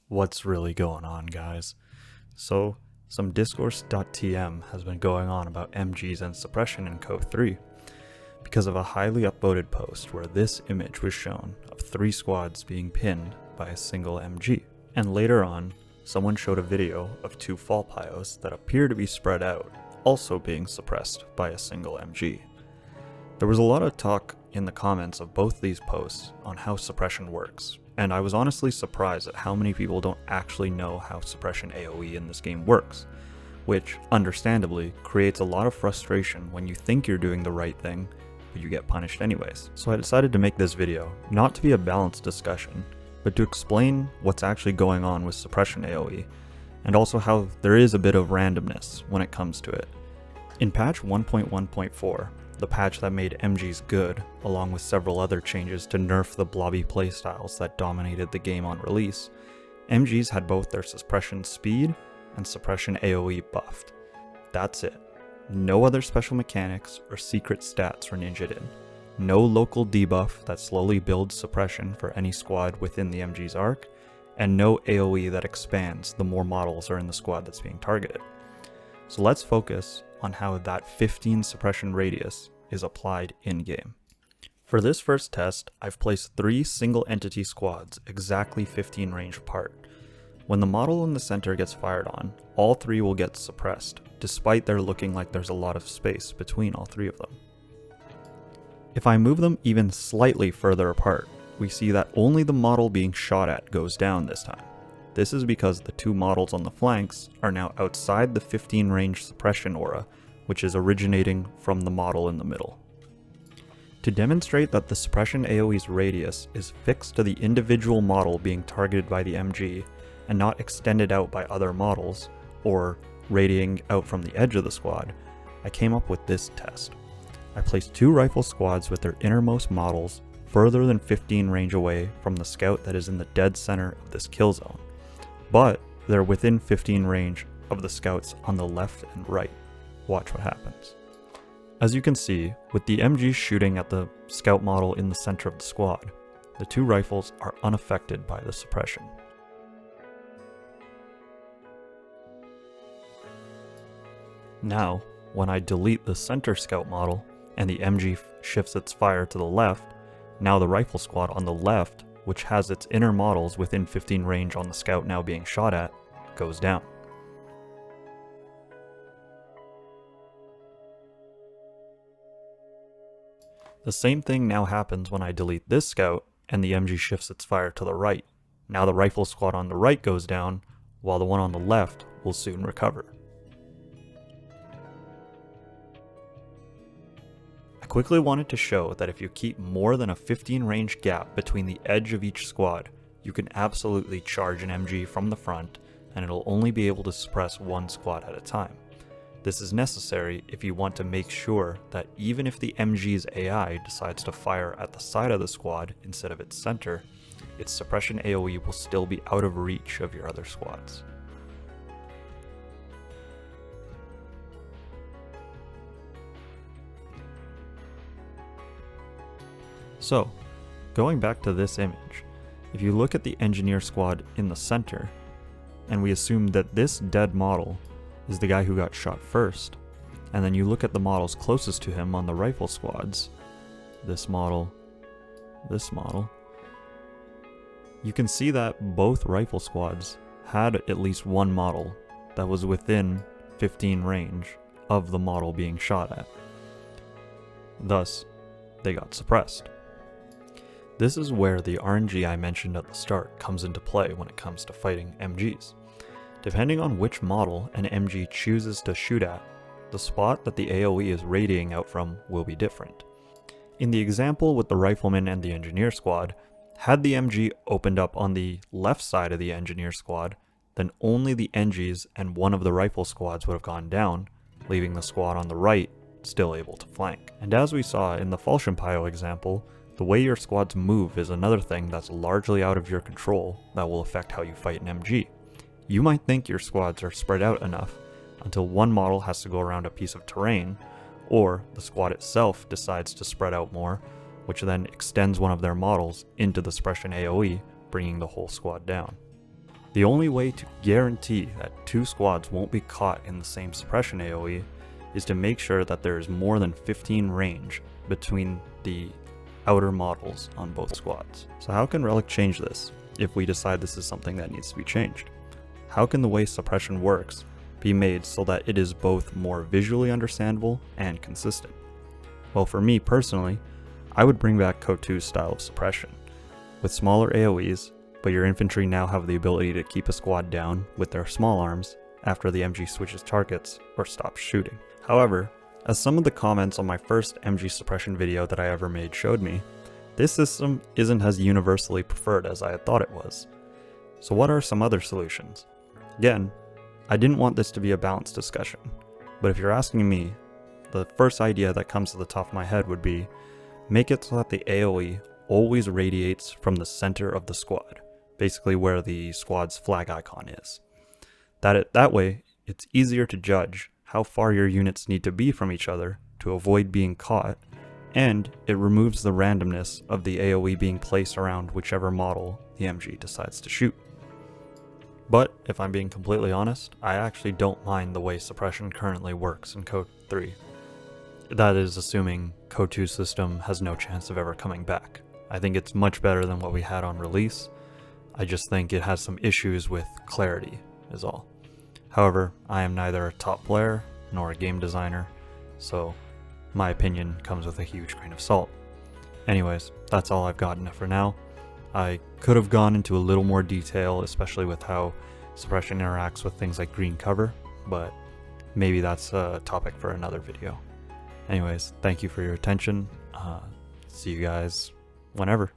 What's really going on, guys? So, some discourse.tm has been going on about MGs and suppression in CoH3 because of a highly upvoted post where this image was shown of 3 squads being pinned by a single MG. And later on, someone showed a video of 2 fall pyos that appear to be spread out, also being suppressed by a single MG. There was a lot of talk in the comments of both these posts on how suppression works, and I was honestly surprised at how many people don't actually know how suppression AOE in this game works, which, understandably, creates a lot of frustration when you think you're doing the right thing, but you get punished anyways. So I decided to make this video, not to be a balanced discussion, but to explain what's actually going on with suppression AOE, and also how there is a bit of randomness when it comes to it. In patch 1.1.4, the patch that made MGs good, along with several other changes to nerf the blobby playstyles that dominated the game on release, MGs had both their suppression speed and suppression AOE buffed. That's it. No other special mechanics or secret stats were ninja'd in. No local debuff that slowly builds suppression for any squad within the MG's arc, and no AOE that expands the more models are in the squad that's being targeted. So let's focus on how that 15 suppression radius is applied in-game. For this first test, I've placed 3 single entity squads exactly 15 range apart. When the model in the center gets fired on, all 3 will get suppressed, despite there looking like there's a lot of space between all 3 of them. If I move them even slightly further apart, we see that only the model being shot at goes down this time. This is because the 2 models on the flanks are now outside the 15 range suppression aura, which is originating from the model in the middle. To demonstrate that the suppression AOE's radius is fixed to the individual model being targeted by the MG and not extended out by other models, or radiating out from the edge of the squad, I came up with this test. I placed 2 rifle squads with their innermost models further than 15 range away from the scout that is in the dead center of this kill zone, but they're within 15 range of the scouts on the left and right. Watch what happens. As you can see, with the MG shooting at the scout model in the center of the squad, the 2 rifles are unaffected by the suppression. Now, when I delete the center scout model and the MG shifts its fire to the left, now the rifle squad on the left, which has its inner models within 15 range on the scout now being shot at, goes down. The same thing now happens when I delete this scout and the MG shifts its fire to the right. Now the rifle squad on the right goes down, while the one on the left will soon recover. I quickly wanted to show that if you keep more than a 15 range gap between the edge of each squad, you can absolutely charge an MG from the front and it'll only be able to suppress 1 squad at a time. This is necessary if you want to make sure that even if the MG's AI decides to fire at the side of the squad instead of its center, its suppression AOE will still be out of reach of your other squads. So, going back to this image, if you look at the engineer squad in the center, and we assume that this dead model is the guy who got shot first, and then you look at the models closest to him on the rifle squads, this model, you can see that both rifle squads had at least 1 model that was within 15 range of the model being shot at. Thus, they got suppressed. This is where the RNG I mentioned at the start comes into play when it comes to fighting MGs. Depending on which model an MG chooses to shoot at, the spot that the AOE is radiating out from will be different. In the example with the rifleman and the engineer squad, had the MG opened up on the left side of the engineer squad, then only the NGs and one of the rifle squads would have gone down, leaving the squad on the right still able to flank. And as we saw in the Falchion Pyro example, the way your squads move is another thing that's largely out of your control that will affect how you fight an MG. You might think your squads are spread out enough until one model has to go around a piece of terrain, or the squad itself decides to spread out more, which then extends one of their models into the suppression AOE, bringing the whole squad down. The only way to guarantee that two squads won't be caught in the same suppression AoE is to make sure that there is more than 15 range between the outer models on both squads. So how can Relic change this if we decide this is something that needs to be changed? How can the way suppression works be made so that it is both more visually understandable and consistent? Well, for me personally, I would bring back CoH3's style of suppression, with smaller AoEs, but your infantry now have the ability to keep a squad down with their small arms after the MG switches targets or stops shooting. However, as some of the comments on my first MG suppression video that I ever made showed me, this system isn't as universally preferred as I had thought it was. So what are some other solutions? Again, I didn't want this to be a balanced discussion, but if you're asking me, the first idea that comes to the top of my head would be, make it so that the AoE always radiates from the center of the squad, basically where the squad's flag icon is. That way, it's easier to judge how far your units need to be from each other to avoid being caught, and it removes the randomness of the AoE being placed around whichever model the MG decides to shoot. But if I'm being completely honest, I actually don't mind the way suppression currently works in CoH3. That is assuming CoH2's system has no chance of ever coming back. I think it's much better than what we had on release. I just think it has some issues with clarity, is all. However, I am neither a top player nor a game designer, so my opinion comes with a huge grain of salt. Anyways, that's all I've gotten for now. I could have gone into a little more detail, especially with how suppression interacts with things like green cover, but maybe that's a topic for another video. Anyways, thank you for your attention. See you guys whenever.